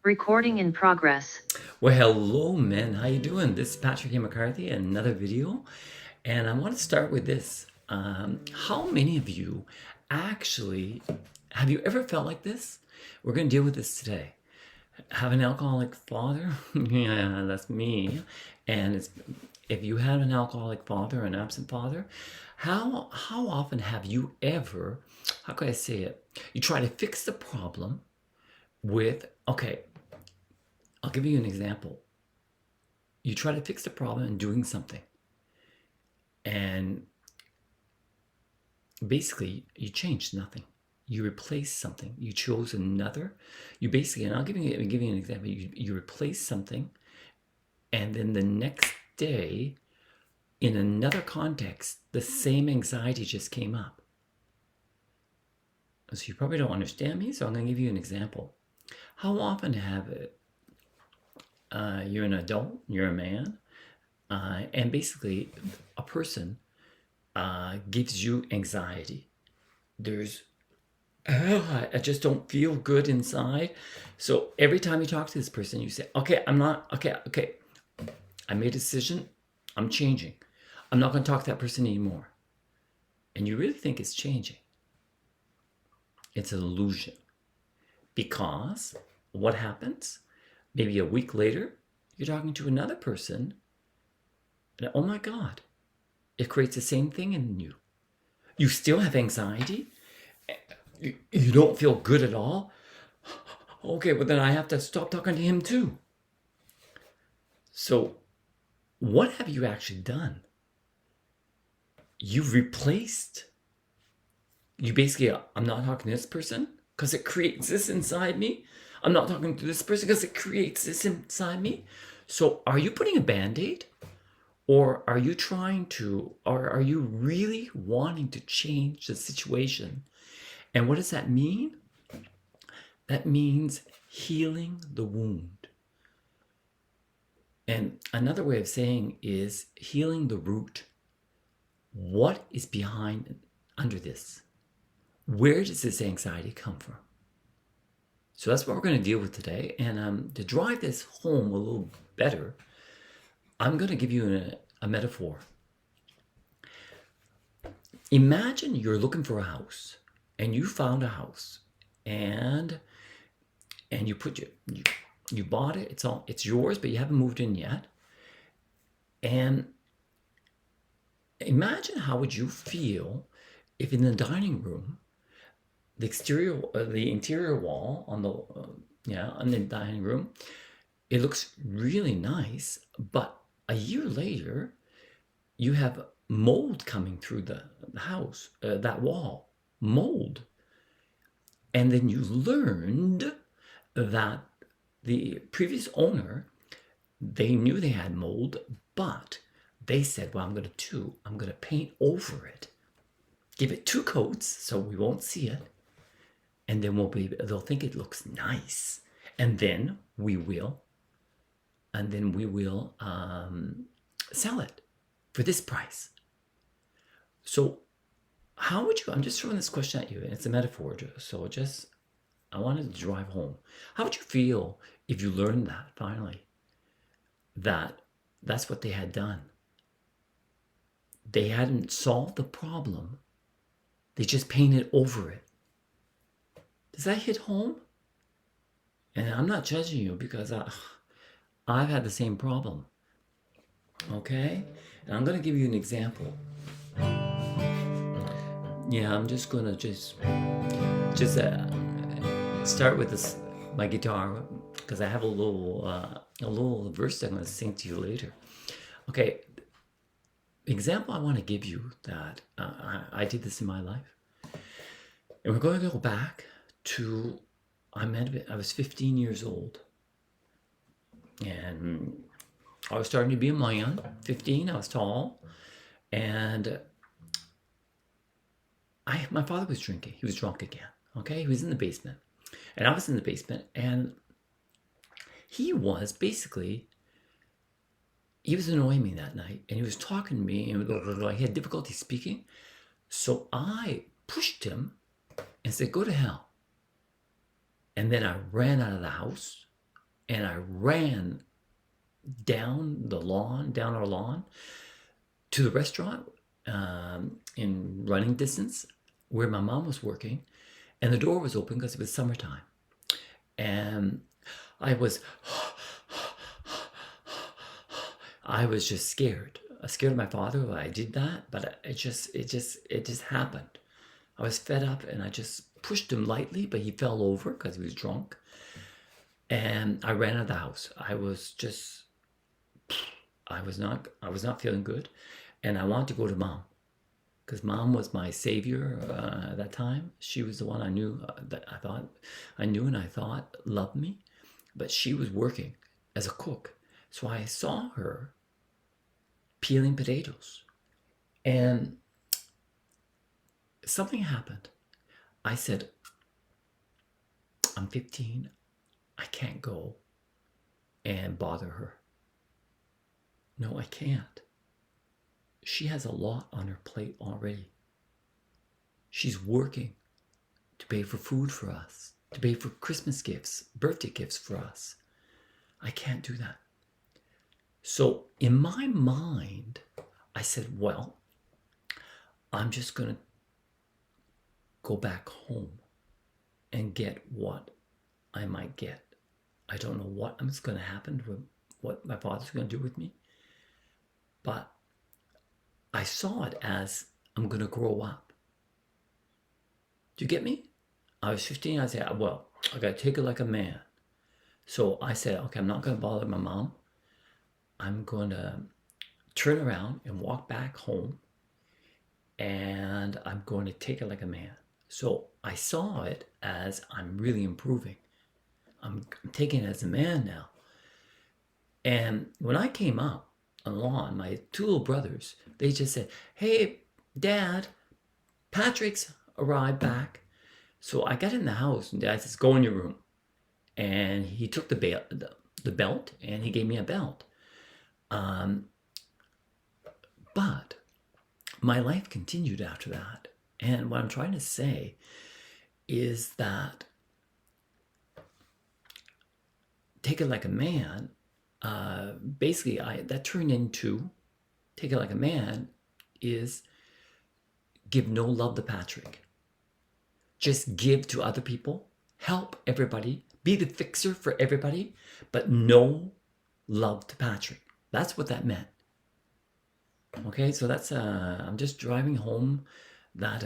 Recording in progress. Well, hello, men. How you doing? This is Patrick A. McCarthy, another video, and I want to start with this. How many of you actually have you ever felt like this? We're going to deal with this today. Have an alcoholic father? Yeah, that's me. And if you have an alcoholic father, an absent father, how often have you ever? How can I say it? You try to fix the problem with okay. I'll give you an example. You try to fix the problem in doing something, and basically you changed nothing. You replaced something. You chose another. You basically, and I'll give you an example. You replace something, and then the next day, in another context, the same anxiety just came up. So you probably don't understand me, so I'm going to give you an example. How often have you're an adult, you're a man, and basically a person gives you anxiety. There's, I just don't feel good inside. So every time you talk to this person, you say, okay, okay. I made a decision. I'm changing. I'm not going to talk to that person anymore. And you really think it's changing. It's an illusion. Because what happens? Maybe a week later, you're talking to another person, and oh my God, it creates the same thing in you. You still have anxiety. You don't feel good at all. Okay, well then I have to stop talking to him too. So what have you actually done? You've replaced. You basically, I'm not talking to this person because it creates this inside me. I'm not talking to this person because it creates this inside me. So are you putting a Band-Aid? Or are you are you really wanting to change the situation? And what does that mean? That means healing the wound. And another way of saying is healing the root. What is behind, under this? Where does this anxiety come from? So that's what we're going to deal with today. And to drive this home a little better, I'm going to give you a metaphor. Imagine you're looking for a house, and you found a house, and you you bought it. It's yours, but you haven't moved in yet. And imagine how would you feel if in the dining room, the interior wall on the dining room, it looks really nice, but a year later, you have mold coming through the house, that wall, mold. And then you learned that the previous owner, they knew they had mold, but they said, well, I'm going to paint over it, give it 2 coats so we won't see it, and then they'll think it looks nice, and then we will sell it for this price. So how would you, I'm just throwing this question at you, and it's a metaphor, so I wanted to drive home. How would you feel if you learned that finally, that's what they had done? They hadn't solved the problem. They just painted over it. Does that hit home? And I'm not judging you because I've had the same problem. Okay? And I'm going to give you an example. Yeah, I'm just going to start with my guitar, because I have a little verse I'm going to sing to you later. Okay, example I want to give you that I did this in my life, and we're going to go back to I was 15 years old, and I was starting to be a man. 15, I was tall, and my father was drinking. He was drunk again. Okay, he was in the basement, and I was in the basement, and he was annoying me that night, and he was talking to me, and he had difficulty speaking. So I pushed him and said, "Go to hell." And then I ran out of the house. and I ran down our lawn, to the restaurant in running distance where my mom was working, and the door was open because it was summertime. And I was just scared. I was scared of my father when I did that, but it just happened. I was fed up and I just pushed him lightly, but he fell over because he was drunk. And I ran out of the house. I was not feeling good. And I wanted to go to Mom, because Mom was my savior at that time. She was the one I knew and I thought loved me. But she was working as a cook. So I saw her peeling potatoes. And something happened. I said, I'm 15. I can't go and bother her. No, I can't. She has a lot on her plate already. She's working to pay for food for us, to pay for Christmas gifts, birthday gifts for us. I can't do that. So in my mind, I said, well, I'm just going to go back home and get what I might get. I don't know what's going to happen, with what my father's going to do with me. But I saw it as I'm going to grow up. Do you get me? I was 15. I said, well, I got to take it like a man. So I said, okay, I'm not going to bother my mom. I'm going to turn around and walk back home. And I'm going to take it like a man. So I saw it as I'm really improving. I'm taking it as a man now. And when I came up on the lawn, my two little brothers, they just said, hey, Dad, Patrick's arrived back. So I got in the house and Dad says, go in your room. And he took the belt and he gave me a belt. But my life continued after that. And what I'm trying to say is that take it like a man, basically that turned into take it like a man is give no love to Patrick. Just give to other people, help everybody, be the fixer for everybody, but no love to Patrick. That's what that meant. Okay, so that's I'm just driving home that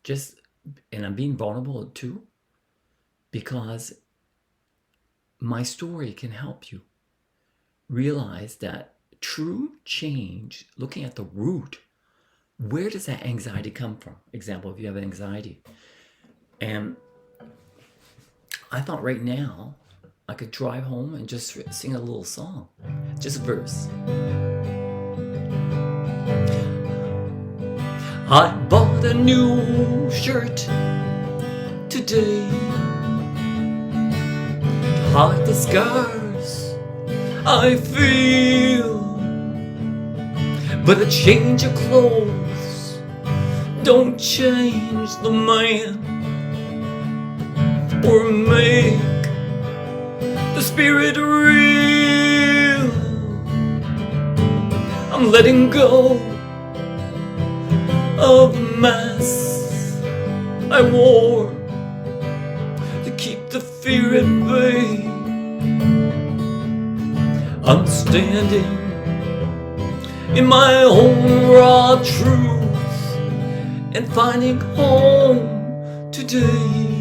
just, and I'm being vulnerable too, because my story can help you realize that true change, looking at the root, where does that anxiety come from? Example, if you have anxiety. And I thought right now I could drive home and just sing a little song, just a verse. I bought a new shirt today to hide the scars I feel, but a change of clothes don't change the man or make the spirit real. I'm letting go of the mask I wore to keep the fear at bay. I'm standing in my own raw truth and finding home today.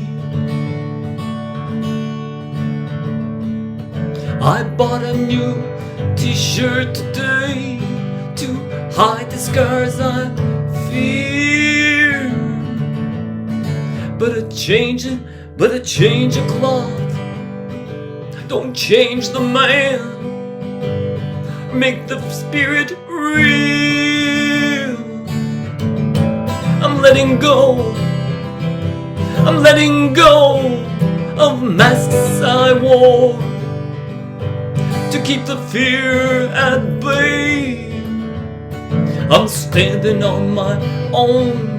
I bought a new t-shirt today to hide the scars I fear, but a change of cloth don't change the man, make the spirit real. I'm letting go of masks I wore to keep the fear at bay. I'm standing on my own,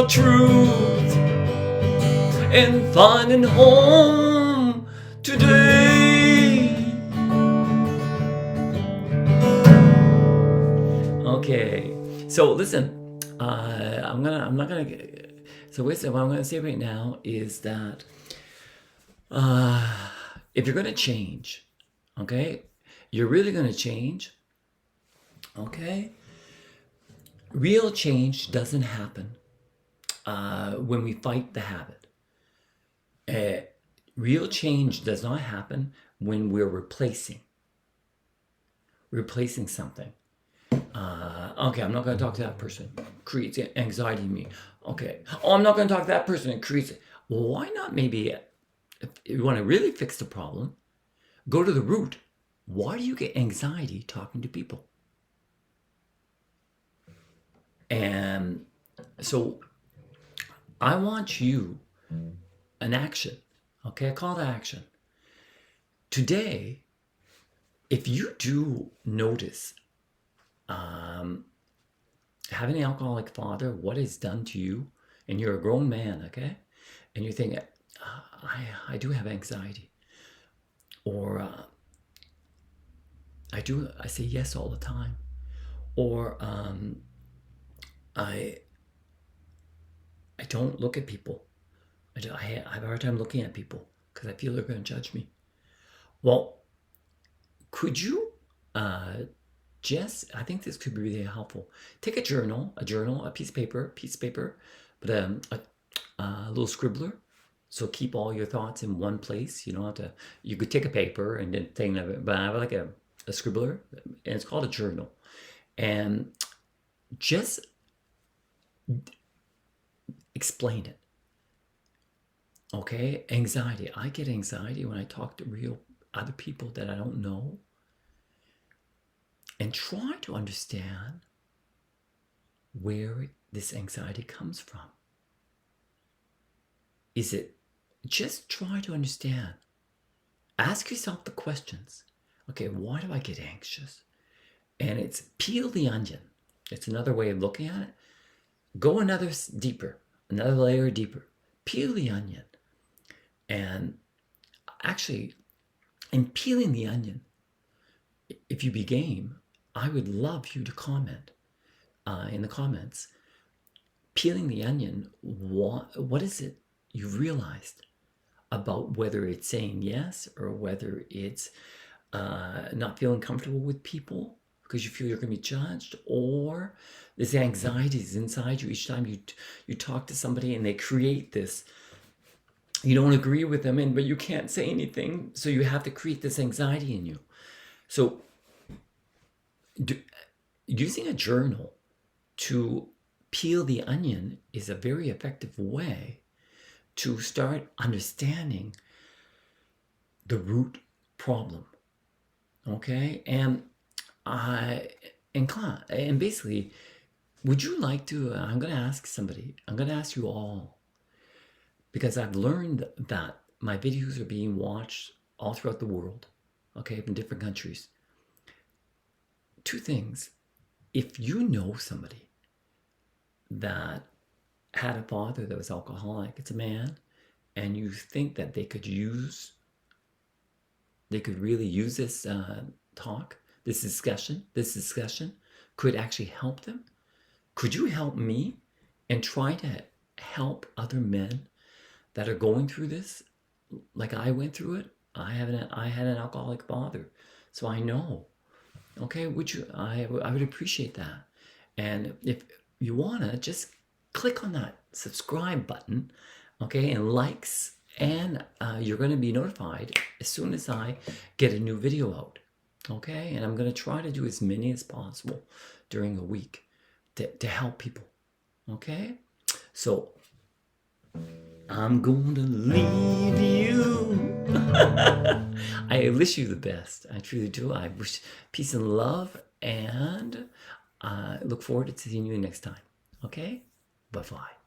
the truth and finding home today. Okay, so listen, I'm not gonna. So what I'm gonna say right now is that if you're gonna change, okay, you're really gonna change, okay. Real change doesn't happen when we fight the habit. Real change does not happen when we're replacing something. Okay, I'm not going to talk to that person. Creates anxiety in me. Okay. Oh, I'm not going to talk to that person. It creates it. Well, why not maybe, if you want to really fix the problem, go to the root. Why do you get anxiety talking to people? And so I want you an action. Okay, a call to action. Today, if you do notice having an alcoholic father, what it's done to you, and you're a grown man, okay, and you think, I do have anxiety, or I say yes all the time, or I don't look at people. I have a hard time looking at people because I feel they're going to judge me. Well, could you I think this could be really helpful. Take a journal, a piece of paper, but a little scribbler. So keep all your thoughts in one place. You don't have to. You could take a paper and then think of it, but I have like a scribbler, and it's called a journal, and just explain it. Okay, anxiety. I get anxiety when I talk to real other people that I don't know. And try to understand where this anxiety comes from. Is it just try to understand? Ask yourself the questions. Okay, why do I get anxious? And it's peel the onion. It's another way of looking at it. Go another layer deeper. Peel the onion. And actually, in peeling the onion, if you be game, I would love you to comment in the comments. Peeling the onion, what is it you've realized about whether it's saying yes or whether it's not feeling comfortable with people because you feel you're going to be judged, or this anxiety is inside you each time you talk to somebody and they create this. You don't agree with them, but you can't say anything, so you have to create this anxiety in you. So using a journal to peel the onion is a very effective way to start understanding the root problem. Okay, and basically, would you like to? I'm going to ask somebody. I'm going to ask you all, because I've learned that my videos are being watched all throughout the world. Okay, from different countries. Two things. If you know somebody that had a father that was alcoholic, it's a man, and you think that they could really use this this discussion could actually help them, could you help me and try to help other men that are going through this like I went through it? I had an alcoholic father, so I know. Okay, I would appreciate that. And if you wanna, just click on that subscribe button, okay, and likes, and you're gonna be notified as soon as I get a new video out. Okay, and I'm gonna try to do as many as possible during a week to help people. Okay, so I'm going to leave you. I wish you the best. I truly do. I wish peace and love, and I look forward to seeing you next time. Okay? Bye-bye.